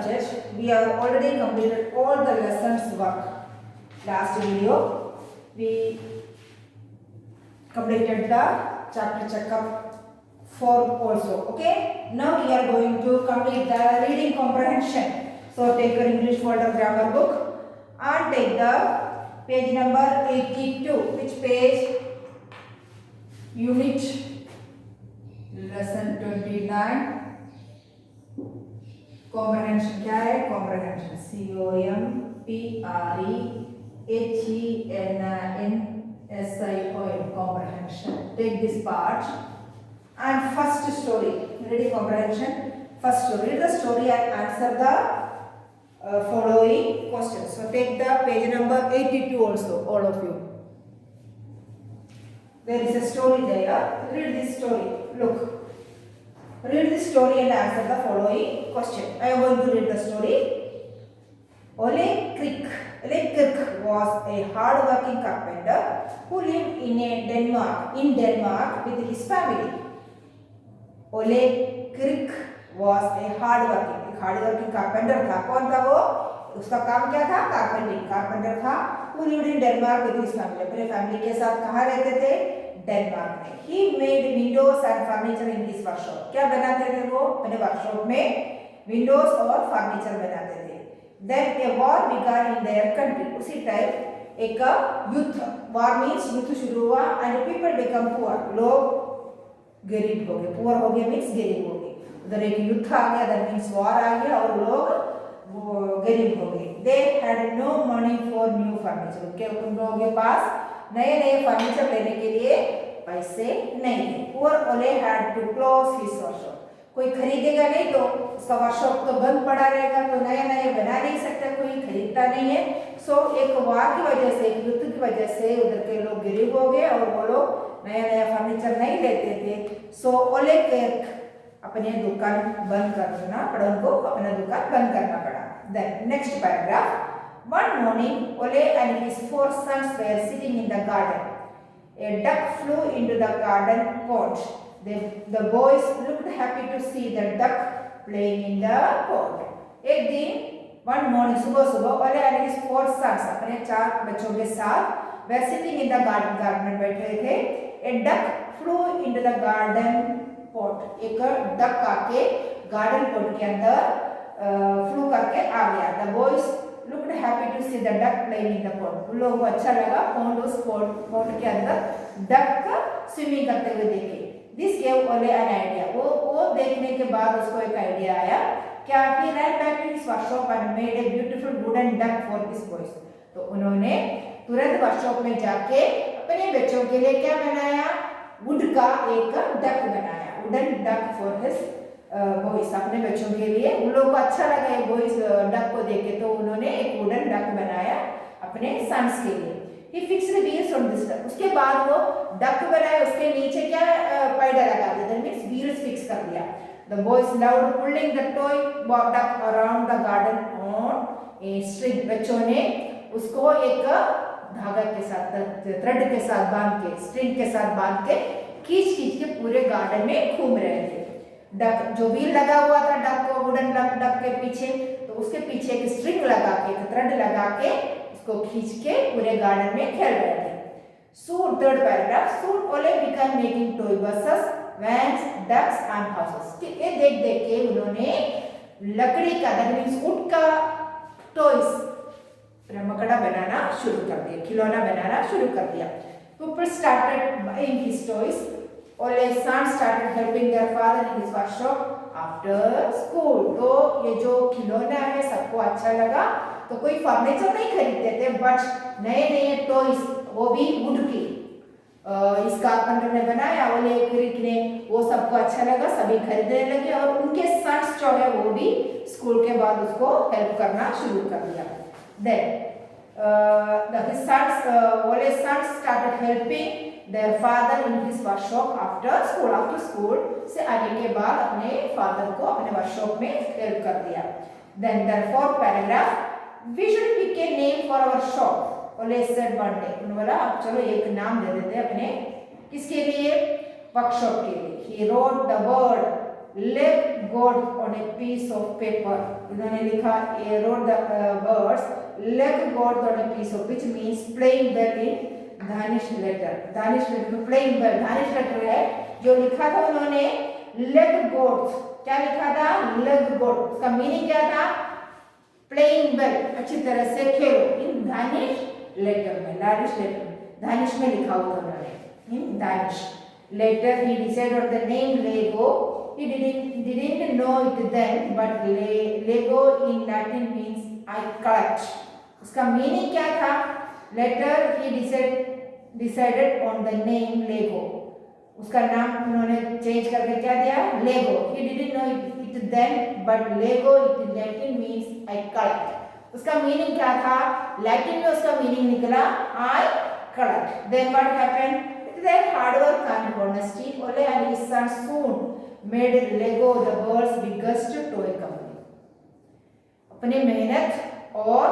subject, we have already completed all the lessons work. Last video, we completed the chapter checkup 4 also. Okay. Now we are going to complete the reading comprehension. So take your English folder grammar book and take the page number 82. Which page? Unit lesson 29. Comprehension क्या है? Comprehension COMPREHENSION comprehension. Take this part and first story. Ready comprehension. First story. Read the story and answer the following questions. So take the page number 82 also, all of you. There is a story there. Read this story. Look. Read the story and answer the following question. I am going to read the story. Ole Kirk was a hard-working carpenter who lived in Denmark with his family. Ole Kirk was a hard-working carpenter था. कौन था वो? उसका काम क्या था? Carpenter था. Who lived in Denmark with his family. अपने फैमिली के साथ कहाँ रहते थे? डेनमार्क में. He made windows and furniture in his workshop. क्या बनाते थे वो? अपने वर्कशॉप में विंडोज और फर्नीचर बनाते थे. Then a war began in their country. उसी टाइम एक युद्ध, war means युद्ध शुरू हुआ and people become poor. लोग गरीब हो गए. poor हो गए means गरीब हो गए. उधर एक युद्ध आ गया, that means war आ गया और लोग गरीब हो गए. They had no money for new furniture. उन लोगों के पास नए फर्नीचर लेने के लिए पैसे नहीं थे. Poor Ole had to close his workshop. कोई खरीदेगा नहीं तो उसका वर्कशॉप तो बंद पड़ा रहेगा, तो नए बना नहीं सकता, कोई खरीदता नहीं है. सो एक वार की वजह से, एक युद्ध की वजह से उधर के लोग गरीब हो गए और वो लोग नया फर्नीचर नहीं लेते थे. सो ओले किर्क अपने दुकान बंद करना पड़ा, उनको अपना दुकान बंद करना पड़ा. Then next paragraph. One morning, Ole and his 4 sons were sitting in the garden. A duck flew into the garden pot. The boys looked happy to see the duck playing in the pot. एक दिन, one morning, सुबह Ole and his 4 sons अपने 4 बच्चों के साथ were sitting in the garden में बैठे थे. A duck flew into the garden pot. एक duck आके garden pot के अंदर flew करके आ गया. The boys looked happy to see the duck playing in the pond. उन लोगों को अच्छा लगा उस pond के अंदर duck का स्विमिंग करते हुए देखे. This gave Ole an idea. वो देखने के बाद उसको एक आइडिया आया. क्या? He ran back to his workshop and made a beautiful wooden duck for his boys. तो उन्होंने तुरंत वर्कशॉप में जाके अपने बच्चों के लिए क्या बनाया? वुड का एक डक बनाया. Wooden duck for his boys, अपने बच्चों के लिए. उन लोगों को अच्छा लगा ये बॉयज डक को देख के, तो उन्होंने एक वुडन डक बनाया अपने सन्स के लिए. He fixed the wheels on this duck. उसके बाद वो डक बनाया, उसके नीचे क्या पैडल लगा दिया, that means wheels fix कर दिया. The boys loved pulling the toy duck around the garden on a string. बच्चों ने उसको एक धागा के साथ, थ्रेड के साथ बांध के, स्ट्रिंग के साथ बांध के खींच के पूरे गार्डन में घूम रहे थे. डक जो व्हील लगा हुआ था डक को, वुडन डक के पीछे, तो उसके पीछे एक स्ट्रिंग लगा के, एक थ्रेड लगा के उसको खींच के पूरे गार्डन में खेल रहे थे. Soon, third paragraph. Soon Ole began making toy buses, vans, ducks and houses. ये देख के उन्होंने लकड़ी का, that means wood का टॉयज, रमकड़ा बनाना शुरू कर दिया, खिलौना बनाना शुरू कर दिया. People started buying his toys. Ole's sons started helping their father in his workshop after school. तो ये जो खिलौना है सबको अच्छा लगा, तो कोई फर्नीचर नहीं खरीदते थे, बट नए टॉयज, वो भी वुड की, इस कारपेंटर ने बनाया, ओले किर्क ने, वो सबको अच्छा लगा, सभी खरीदने लगे और उनके सन्स जो है वो भी स्कूल के बाद उसको हेल्प करना शुरू कर दिया. Then his sons, Ole's sons started helping their father in his workshop after school. After school से आने के बाद अपने फादर को अपने वर्कशॉप में हेल्प कर दिया. Then the 4th paragraph. We should pick a name for our shop. Ole said one day. उन्होंने बोला अब चलो एक नाम दे देते हैं अपने, किसके लिए? वर्कशॉप के लिए. He wrote the word let God on a piece of paper. इन्होंने लिखा wrote the words let God on a piece of, which means playing well in Danish letter. Danish letter playing well. Danish letter है जो लिखा था उन्होंने let God. क्या लिखा था? let God. उसका मीनिंग क्या था? playing well. अच्छी तरह से खेलो. in Danish letter में, Danish letter में, Danish में लिखा हुआ उन्होंने. in Danish. Later he decided on the name Lego. He didn't know it then, but Lego in Latin means I collect. उसका मीनिंग क्या था? Later he decided on the name Lego. उसका नाम उन्होंने चेंज करके क्या दिया? Lego. He didn't know it then, but Lego in Latin means I collect. उसका मीनिंग क्या था? लैटिन में उसका मीनिंग निकला I collect. Then what happened? With their hard work and honesty, Ole and his son soon made Lego the world's biggest toy company. अपने मेहनत और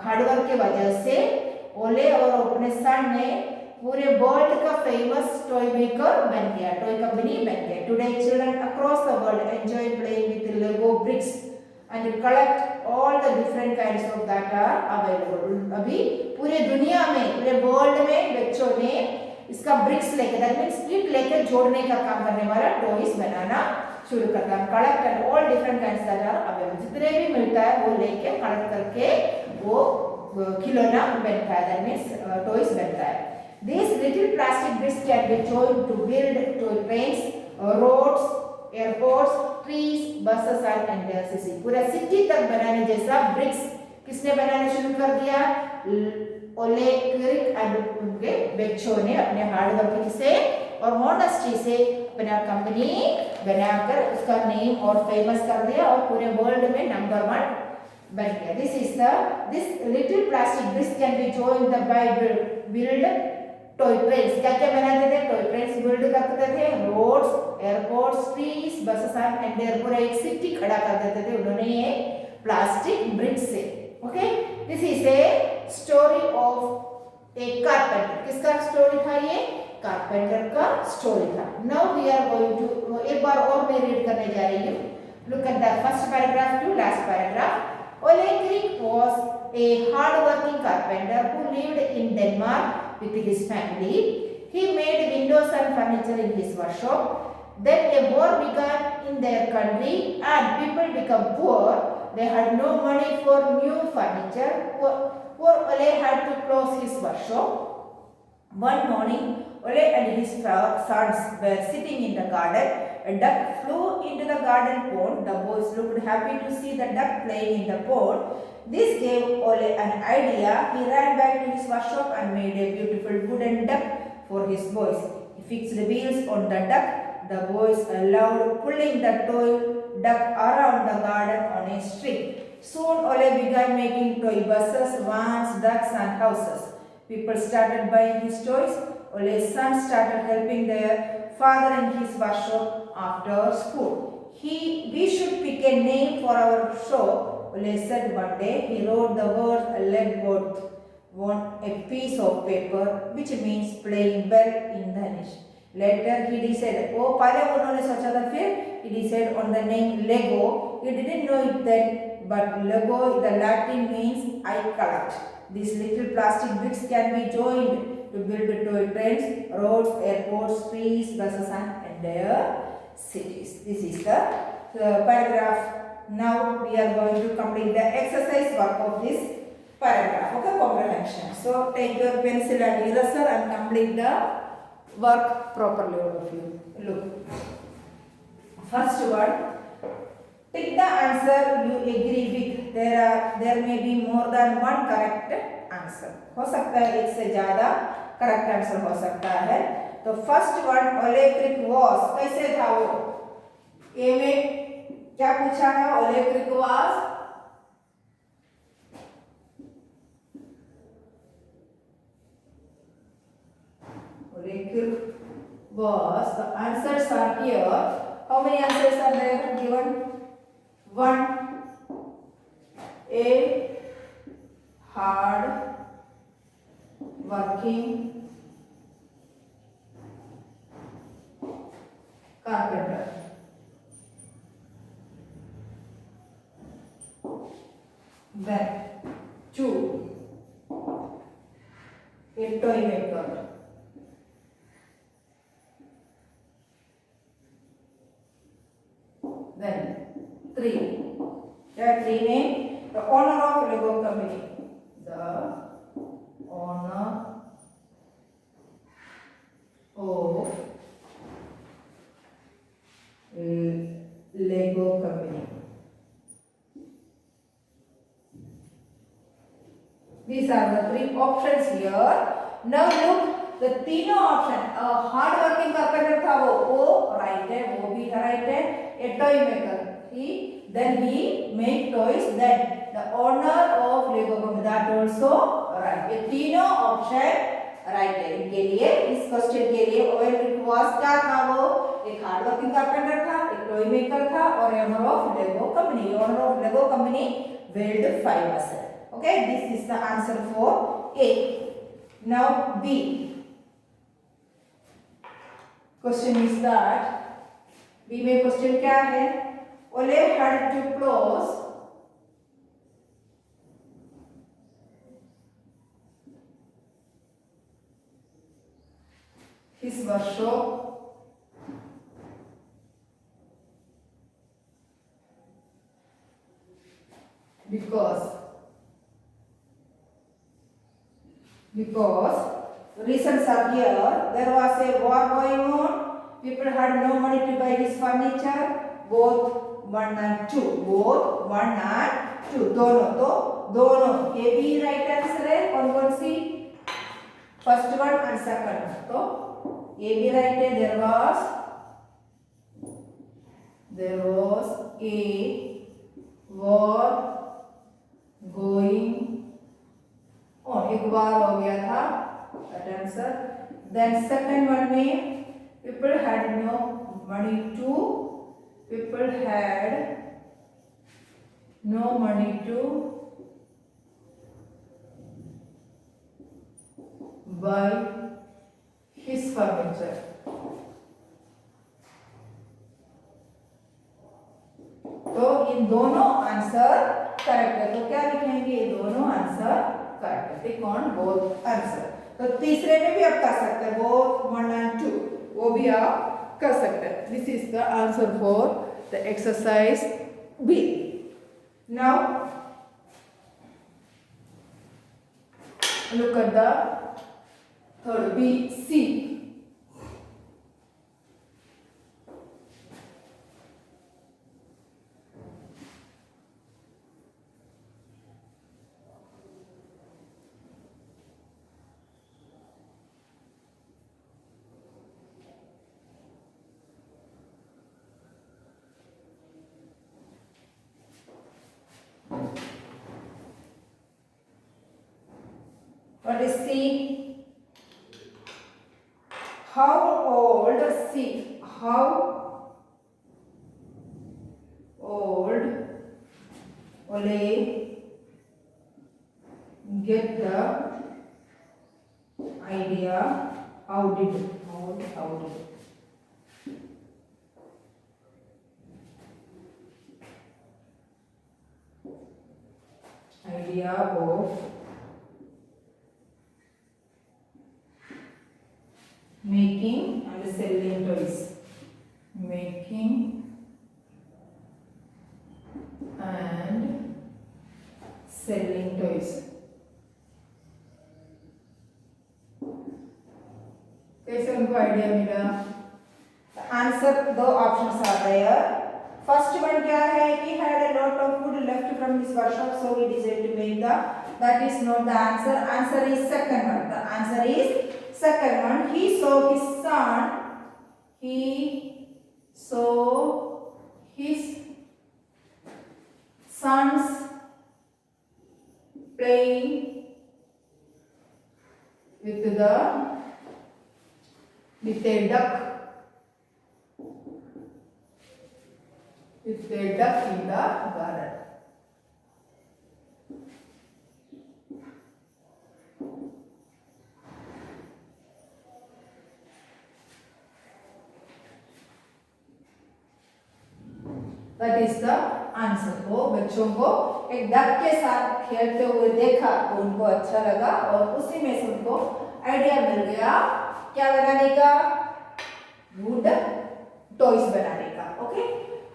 hard work के वजह से ओले और अपने सन ने पूरे वर्ल्ड का फेमस टॉय मेकर बन गया, टॉय कंपनी बन गया. Today children across the world enjoy playing with Lego bricks and collect all the different kinds of that are available. अभी पूरे दुनिया में, पूरे वर्ल्ड में बच्चों ने इसका ब्रिक्स लेके, दैट मींस स्प्लिट लेके जोड़ने का काम करने वाला टॉयज बनाना शुरू करता है. Collect and all different kinds that are available. जितने भी मिलता है वो लेके कलेक्ट करके वो खिलौना बनता है, दैट मींस टॉयज बनता है. These little plastic bricks can be joined to build toy trains, roads, airports, trees, buses and cities. पूरा सिटी तक बनाने जैसा ब्रिक्स किसने बनाना शुरू कर दिया? ओले क्रिक एंड उनके बच्चों ने अपने हार्ड वर्किंग से और ऑनेस्टी से अपना कंपनी बनाकर उसका नेम और फेमस कर दिया और पूरे वर्ल्ड में नंबर 1 बन गया. This little plastic bricks can be joined the by build toy trains. क्या क्या बनाते थे? टॉय ट्रेन्स बिल्ड करते थे, roads, airports, trees, buses and airport, एक सिटी खड़ा कर देते थे उन्होंने ये प्लास्टिक ब्रिक्स से. Okay, this is a story of a carpenter. किसका स्टोरी था ये? कारपेंटर का स्टोरी था. Now we are going to, एक बार और मैं रीड करने जा रही हूँ. Look at the first paragraph to last paragraph. Ole Krieg was a hard-working carpenter who lived in Denmark with his family. He made windows and furniture in his workshop. Then a war began in their country and people became poor. They had no money for new furniture. Poor Ole had to close his workshop. One morning, Ole and his sons were sitting in the garden. A duck flew into the garden pond. The boys looked happy to see the duck playing in the pond. This gave Ole an idea. He ran back to his workshop and made a beautiful wooden duck for his boys. He fixed the wheels on the duck. The boys loved pulling the toy duck around the garden on a string. Soon Ole began making toy buses, vans, ducks and houses. People started buying his toys. Ole's sons started helping their father in his workshop after school. We should pick a name for our shop, Ole said one day. He wrote the words let God on a piece of paper, which means playing well in Danish. Later he decided, oh पहले उन्होंने सोचा था, फिर he decided on the name Lego. He didn't know it then, but Lego the Latin means I collect. These little plastic bricks can be joined to build toy trains, roads, airports, trees, buses and their cities. This is the paragraph. Now we are going to complete the exercise work of this paragraph. Okay, comprehension. So take your pencil and eraser and complete the work properly, all of you. Look. First one. Pick the answer you agree with. There may be more than one correct answer. हो सकता है एक से ज़्यादा correct answer हो सकता है. तो first one Ole was कैसे था वो? ए में क्या पूछा है? Ole was the answers are here. How many answers are there given? 1. A hard working carpenter. then 2 a toy maker, then 3 there are 3 names. The owner of Lego company, the owner of Lego company. These are the 3 options here. Now look, the तीनों option, hard working carpenter था वो right है, वो भी right है. A toy maker, then he make toys. Then the owner of Lego company, that also right. ये तीनों option right है. इनके लिए इस क्वेश्चन के लिए ओवेल was क्या था वो? एक हार्ड वर्किंग कारपेंटर था, एक टॉय मेकर था और owner of Lego company. Owner of Lego company build 5 buses. Okay, this is the answer for A. Now B. Question is that B में question क्या है? Ole had to close his workshop because reasons are here. There was a war going on. People had no money to buy his furniture. Both 1 and 2. Both 1 and 2. दोनों ये भी right answer है. कौन सी? First one and second one. तो ये भी right है. There was a war going on. एक बार हो गया था. That answer. Then second one में people had no money to buy his furniture. तो इन दोनों आंसर करेक्ट है. तो क्या लिखेंगे? ये दोनों आंसर करेक्ट है. Tick on both answer. तो तीसरे में भी आप कर सकते हैं. बोथ 1 and 2 वो भी आप कर सकते हैं. This is the answer for the exercise B. Now look at the third B, C. What is C? How old C? How old Ole get the idea? How did idea of making and selling toys. Making and selling toys. कैसे उनको idea मिला? Answer दो options आ रहे हैं. First one क्या है कि had a lot of food left from his workshop, so he decided to make the. That is not the answer. Answer is second one. The answer is second one. He saw his sons playing with a duck. With a duck in the garden. That is the answer. वो बच्चों को एक duck के साथ खेलते हुए देखा तो उनको अच्छा लगा और उसी में से उनको आइडिया मिल गया क्या बनाने का, वुड टॉयज बनाने का. Okay,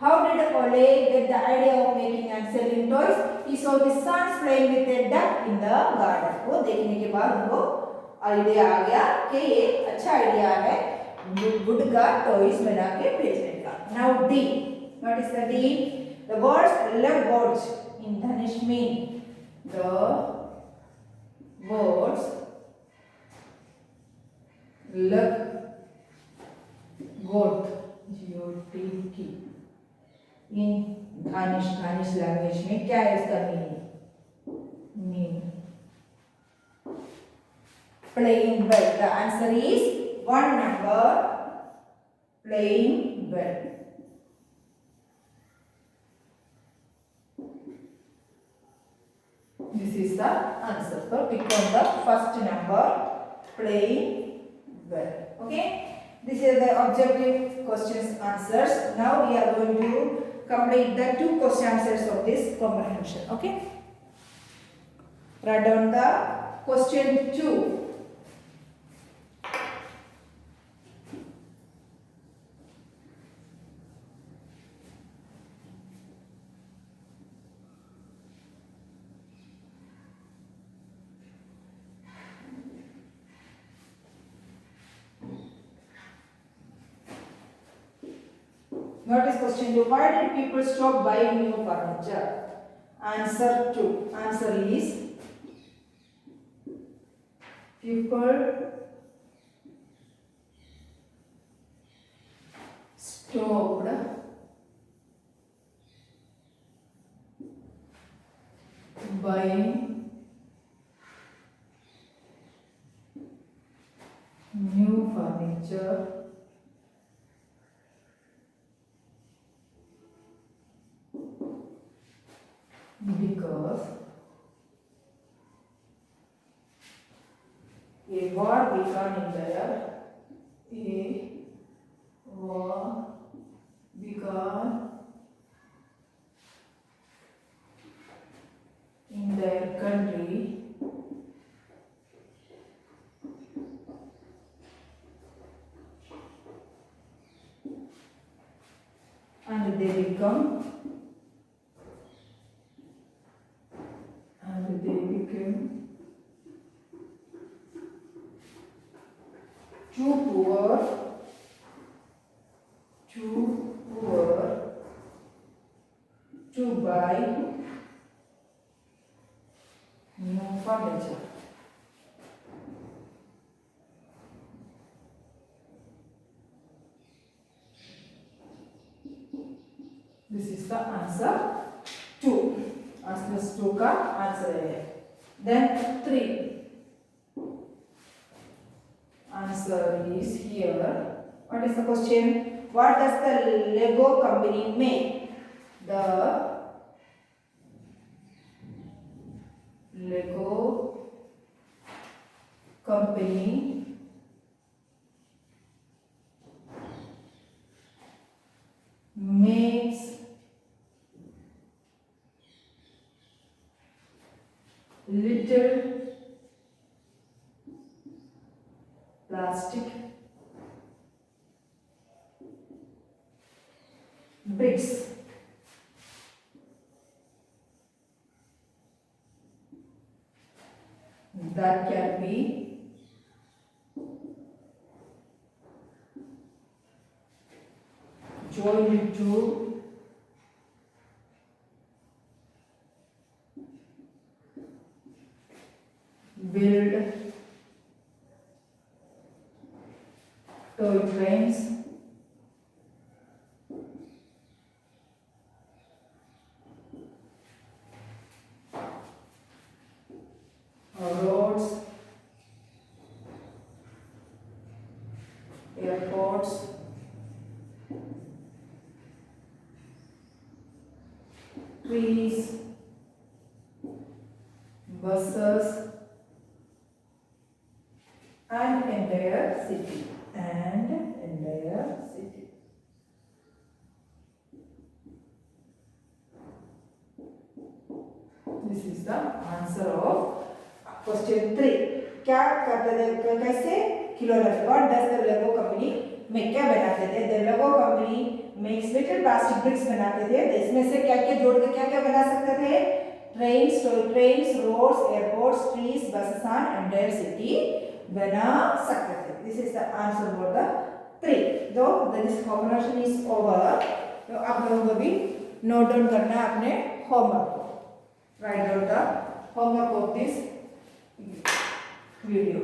how did Ole get the idea of making and selling toys? He saw his sons playing with a duck in the garden. वो देखने के बाद उनको आइडिया आ गया कि ये अच्छा आइडिया है वुड का टॉयज बना के बेचने का. Now D. What is the D? The words love words in Danish mean the words love goat G-O-T-K in Danish language में क्या है इसका meaning? Playing well. The answer is 1 number. Playing well. This is the answer. So pick on the first number. Playing well. Okay. This is the objective questions answers. Now we are going to complete the 2 question answers of this comprehension. Okay. Write down the question 2. Notice question 2. Why did people stop buying new furniture? Answer 2. Answer is people stopped buying new furniture because a war began in there. A war began in their country and they became too poor to buy new furniture. This is the answer 2. Answer 2 का answer है. Then 3. Answer is here. What is the question? What does the Lego company make? The Lego company makes little plastic bricks that can be joined to build toy trains roads, airports, trees, buses, and entire city. This is the answer of question 3. क्या करते थे, कैसे खिलौना, what does the Lego company में क्या बनाते थे? The Lego company makes little plastic bricks बनाते थे. तो इसमें से क्या क्या जोड़ के क्या क्या बना सकते थे? Trains, roads, airports, trees, buses and entire city बना सकते थे. This is the answer for the 3. तो दिस कॉम्बिनेशन इज ओवर. तो आप लोगों को भी नोट डाउन करना है अपने होमवर्क को. Write down the homework of this video.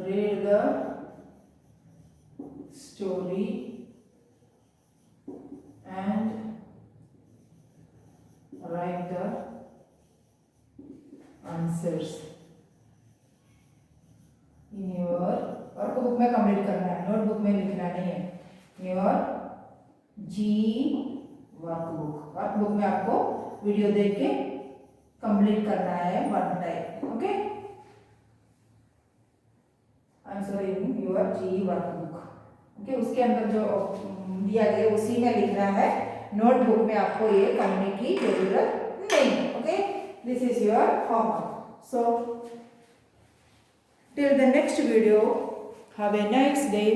Read the story and write the answers in your workbook में कंप्लीट करना है, नोटबुक में लिखना नहीं है. योर जी वर्कबुक में आपको वीडियो देख के कंप्लीट करना है one time. Okay, answer in your जी वर्कबुक. ओके, उसके अंदर जो दिया गया उसी में लिखना है. नोटबुक में आपको ये करने की जरूरत नहीं है. Okay, this is your homework. So till the next video, have a nice day.